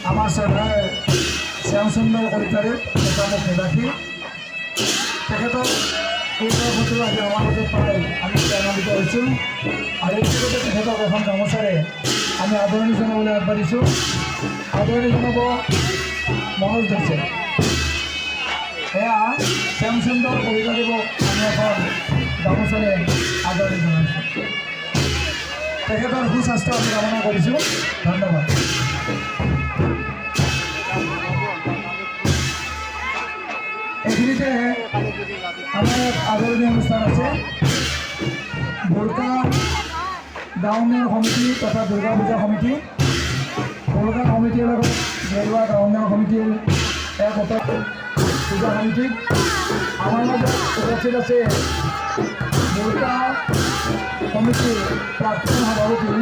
আমাৰ চেভাৰ শ্যামসুন্দৰ কলিতাৰে মোক নিবাসী তেখেতক এই বছৰ আজি আমাৰ মাজত পাই আমি আনন্দিত হৈছোঁ আৰু এই ক্ষেত্ৰতে তেখেতক এখন গামোচাৰে আমি আদৰণি জনাবলৈ আগবাঢ়িছোঁ। আদৰণি জনাব মনোজ দিছে এয়া শ্যামসুন্দৰ কলিতাদেৱক আমি এখন গামোচাৰে আদৰণি জনাইছোঁ। তেখেতৰ সুস্বাস্থ্য আমি কামনা কৰিছোঁ। ধন্যবাদ। এইখিনিতে আমাৰ আদৰণি অনুষ্ঠান আছে। দুৰ্গা গাঁওমেল সমিতি তথা দুৰ্গা পূজা সমিতি দুৰ্গা সমিতিৰ লগত গেৰুৱা গাঁওমেল সমিতিৰ এক পূজা সমিতি আমাৰ মাজত উপস্থিত আছে। দুৰ্গা সমিতিৰ প্ৰাক্তন সভাপতি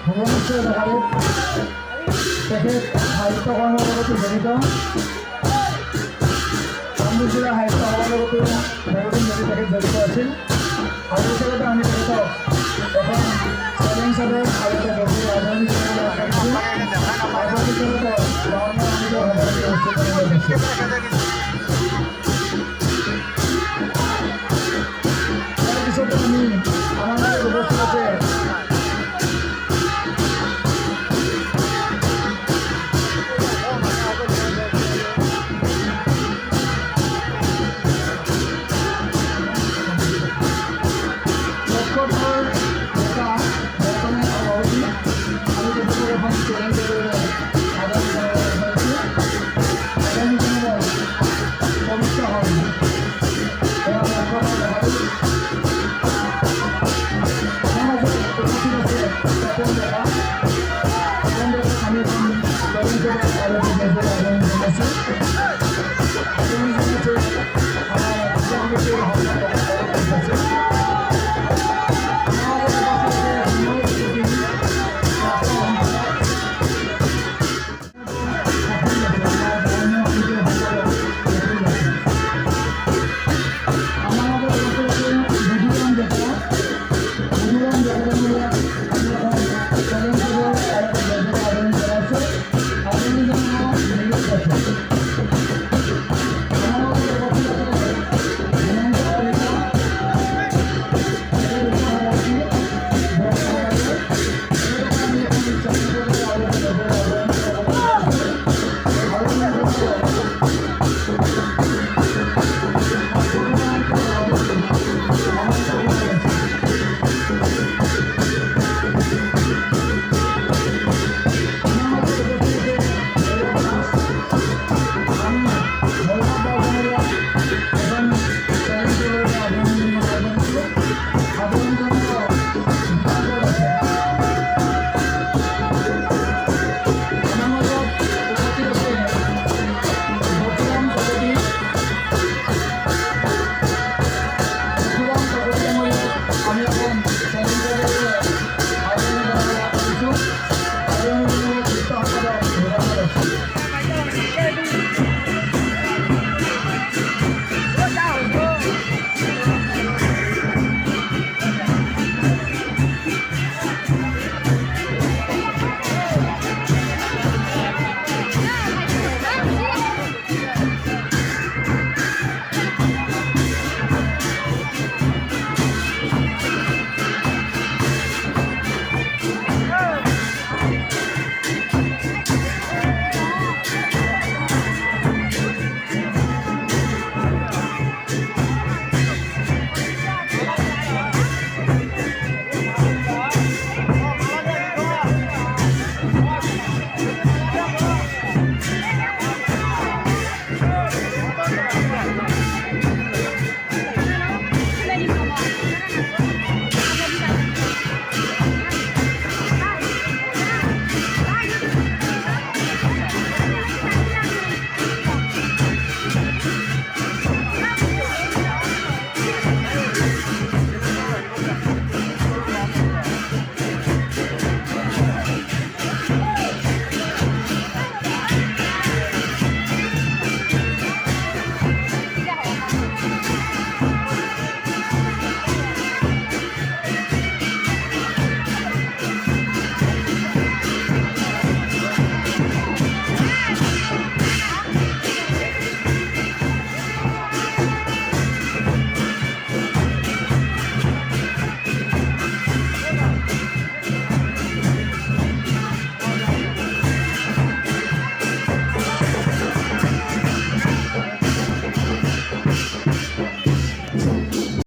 ভুৱনেশ্বৰ ডেকাৰে তেখেত সাহিত্য কৰ্মৰ লগতো জড়িত। কামৰূপজিলা সাহিত্য সভাৰ লগতো বহুদিন ধৰি তেখেত জড়িত আছিল আৰু হিচাপতে আমি তেখেতক এখন চেলেঞ্জ চাদৰ আৰু এটা গভীৰ আদৰণি জনাবলৈ আগবাঢ়িছোঁ। আগবাঢ়ি তেখেতক গাঁৱৰ সমিতিৰ সভাপতি অনুষ্ঠিত কৰিবলৈ দিছোঁ। তাৰপিছতে আমি আমাৰ মাজত উপস্থিত আছে Thank you.